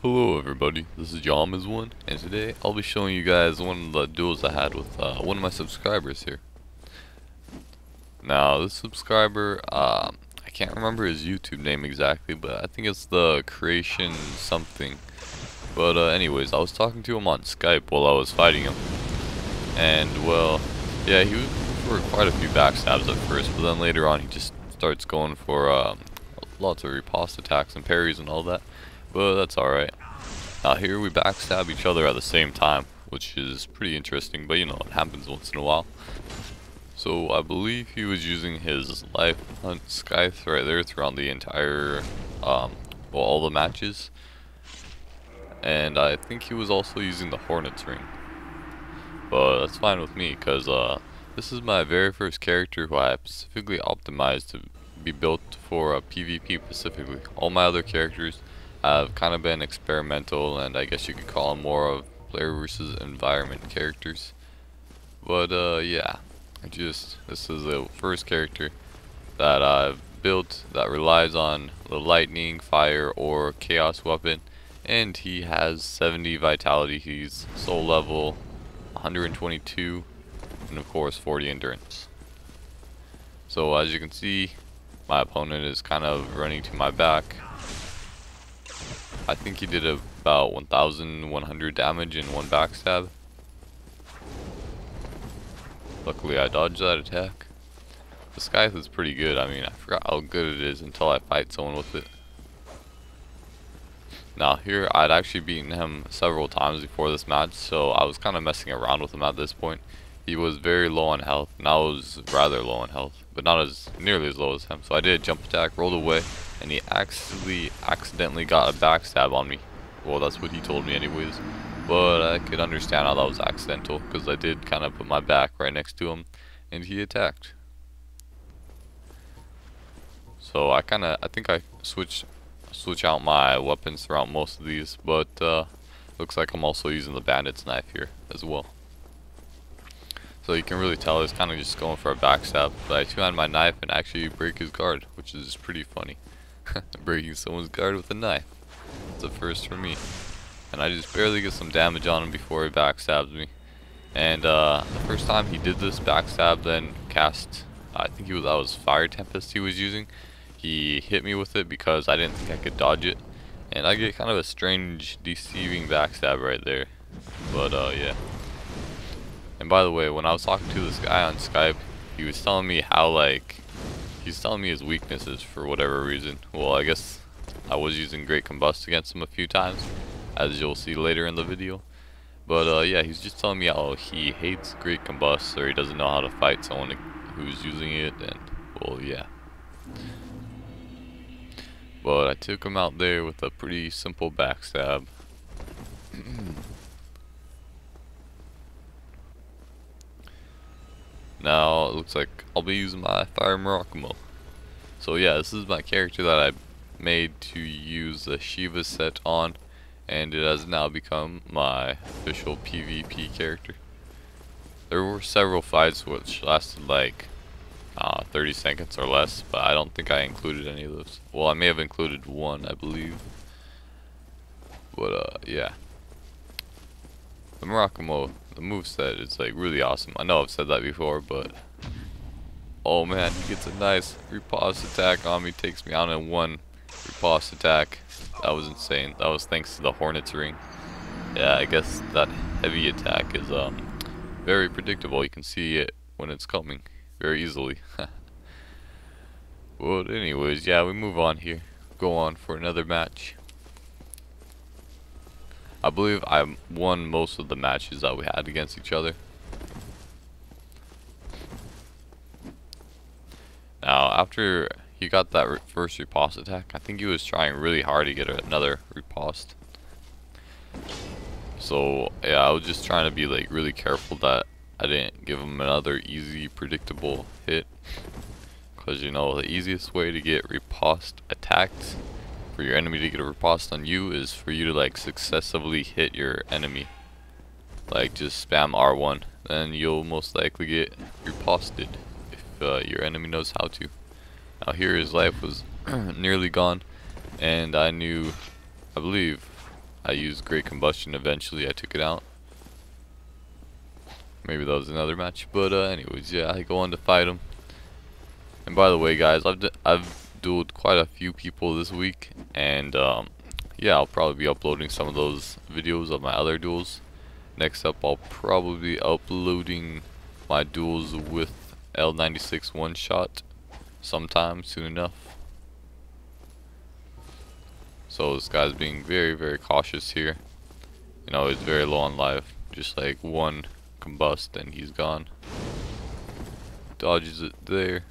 Hello everybody, this is Jahames1, and today I'll be showing you guys one of the duels I had with one of my subscribers here. Now this subscriber, I can't remember his YouTube name exactly, but I think it's the creation something. But anyways, I was talking to him on Skype while I was fighting him. And well, yeah, he was for quite a few backstabs at first, but then later on he just starts going for lots of riposte attacks and parries and all that. But that's alright. Now here we backstab each other at the same time, which is pretty interesting, but you know, it happens once in a while. So I believe he was using his Life Hunt Scythe right there throughout the entire, all the matches. And I think he was also using the Hornet's Ring. But that's fine with me, because this is my very first character who I specifically optimized to be built for PvP specifically. All my other characters have kind of been experimental, and I guess you could call them more of player versus environment characters. But yeah, this is the first character that I've built that relies on the lightning, fire, or chaos weapon, and he has 70 vitality. He's soul level 122, and of course 40 endurance. So as you can see, my opponent is kind of running to my back. I think he did about 1,100 damage in one backstab. Luckily I dodged that attack. The Scythe is pretty good. I mean, I forgot how good it is until I fight someone with it. Now here, I'd actually beaten him several times before this match, so I was kind of messing around with him at this point. He was very low on health, and I was rather low on health, but not as nearly as low as him. So I did a jump attack, rolled away, and he accidentally got a backstab on me. Well, that's what he told me anyways, but I could understand how that was accidental, because I did kind of put my back right next to him, and he attacked. So I think I switch out my weapons throughout most of these, but looks like I'm also using the bandit's knife here as well. So you can really tell he's kind of just going for a backstab, but I two-hand my knife and actually break his guard, which is pretty funny. Breaking someone's guard with a knife. It's a first for me. And I just barely get some damage on him before he backstabs me. And the first time he did this backstab, then cast, I think that was Fire Tempest he was using. He hit me with it because I didn't think I could dodge it. And I get kind of a strange, deceiving backstab right there. But yeah. And by the way, when I was talking to this guy on Skype, he was telling me he's telling me his weaknesses for whatever reason. Well, I guess I was using Great Combust against him a few times, as you'll see later in the video. But yeah, he's just telling me how he hates Great Combust, or he doesn't know how to fight someone who's using it, and well, yeah. But I took him out there with a pretty simple backstab. Now it looks like I'll be using my Fire Morocco. So yeah, this is my character that I made to use the Shiva set on, and it has now become my official PvP character. There were several fights which lasted like 30 seconds or less, but I don't think I included any of those. Well, I may have included one, I believe. But yeah. The Morocco, the moveset is like really awesome. I know I've said that before, but oh man, he gets a nice riposte attack on me, takes me out in one riposte attack. That was insane. That was thanks to the Hornet's Ring. Yeah, I guess that heavy attack is very predictable. You can see it when it's coming very easily. But anyways, yeah, we move on here. Go on for another match. I believe I won most of the matches that we had against each other. Now, after he got that first riposte attack, I think he was trying really hard to get another riposte. So, yeah, I was just trying to be like really careful that I didn't give him another easy, predictable hit. Because, you know, the easiest way to get riposte attacked, for your enemy to get a riposte on you, is for you to like successively hit your enemy. Like just spam R1, then you'll most likely get riposted if your enemy knows how to. Now here his life was nearly gone, and I believe I used Great Combustion. Eventually I took it out. Maybe that was another match. But anyways, yeah, I go on to fight him. And by the way, guys, I've dueled quite a few people this week, and yeah, I'll probably be uploading some of those videos of my other duels. Next up, I'll probably be uploading my duels with L96 one shot sometime soon enough. So this guy's being very, very cautious here. You know, he's very low on life. Just like one combust and he's gone. Dodges it there.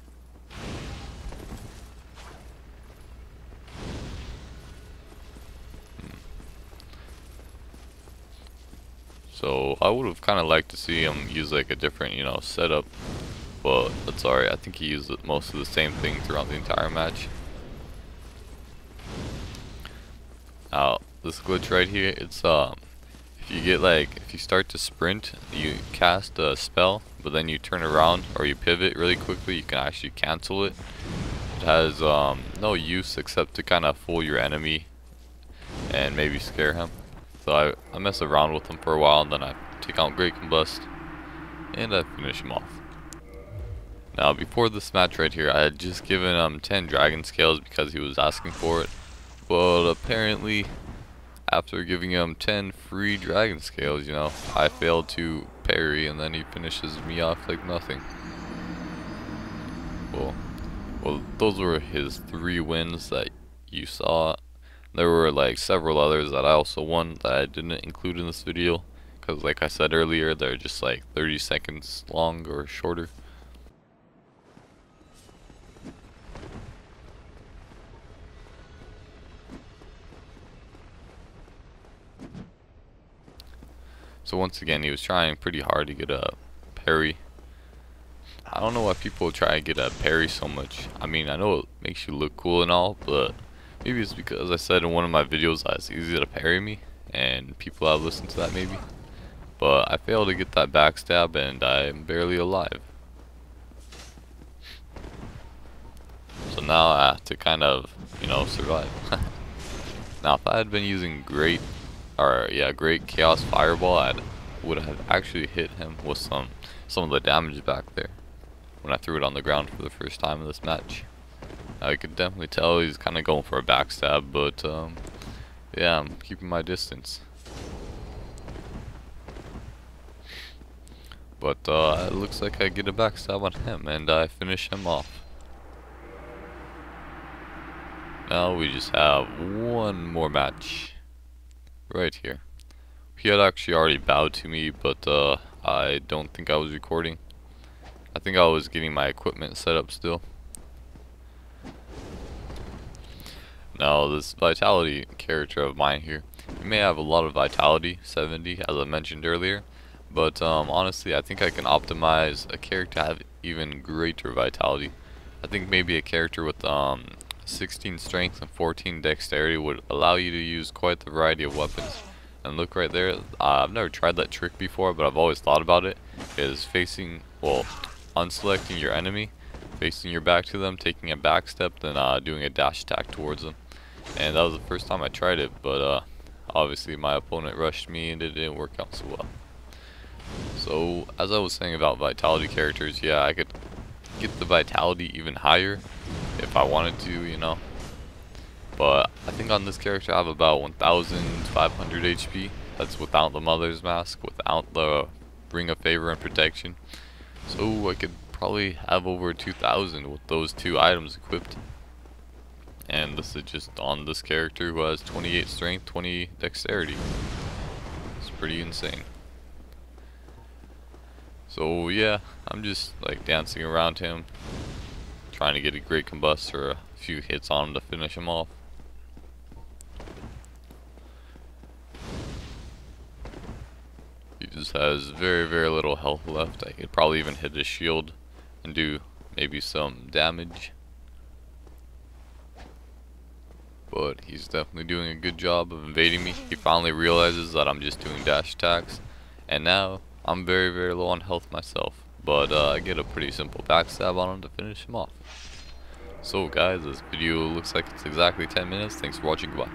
So I would have kind of liked to see him use like a different, you know, setup, but that's alright. I think he used most of the same thing throughout the entire match. Now this glitch right here, it's if you get like, if you start to sprint, you cast a spell, but then you turn around or you pivot really quickly, you can actually cancel it. It has no use except to kind of fool your enemy and maybe scare him. So I mess around with him for a while, and then I take out Great Combust and I finish him off. Now before this match right here, I had just given him 10 dragon scales because he was asking for it, but apparently after giving him 10 free dragon scales, you know, I failed to parry, and then he finishes me off like nothing. Well, those were his 3 wins that you saw. There were like several others that I also won that I didn't include in this video, because like I said earlier, they're just like 30 seconds long or shorter. So once again, he was trying pretty hard to get a parry. I don't know why people try to get a parry so much. I mean, I know it makes you look cool and all, but maybe it's because I said in one of my videos that it's easy to parry me, and people have listened to that maybe. But I failed to get that backstab, and I'm barely alive. So now I have to kind of, you know, survive. Now if I had been using great Chaos Fireball, I would have actually hit him with some of the damage back there when I threw it on the ground for the first time in this match. I could definitely tell he's kind of going for a backstab, but yeah, I'm keeping my distance. But it looks like I get a backstab on him, and I finish him off. Now we just have one more match right here. He had actually already bowed to me, but I don't think I was recording. I think I was getting my equipment set up still. Now this vitality character of mine here, he may have a lot of vitality, 70 as I mentioned earlier, but honestly I think I can optimize a character to have even greater vitality. I think maybe a character with 16 strength and 14 dexterity would allow you to use quite the variety of weapons. And look right there, I've never tried that trick before, but I've always thought about it, is unselecting your enemy, facing your back to them, taking a back step, then doing a dash attack towards them. And that was the first time I tried it, but obviously my opponent rushed me and it didn't work out so well. So as I was saying about vitality characters, yeah, I could get the vitality even higher if I wanted to, you know. But I think on this character I have about 1,500 HP. That's without the Mother's Mask, without the Ring of Favor and Protection. So I could probably have over 2,000 with those 2 items equipped. And this is just on this character who has 28 strength, 20 dexterity. It's pretty insane. So yeah, I'm just like dancing around him, trying to get a great combust or a few hits on him to finish him off. He just has very, very little health left. I could probably even hit his shield and do maybe some damage. But he's definitely doing a good job of evading me. He finally realizes that I'm just doing dash attacks. And now I'm very, very low on health myself. But I get a pretty simple backstab on him to finish him off. So guys, this video looks like it's exactly 10 minutes. Thanks for watching. Goodbye.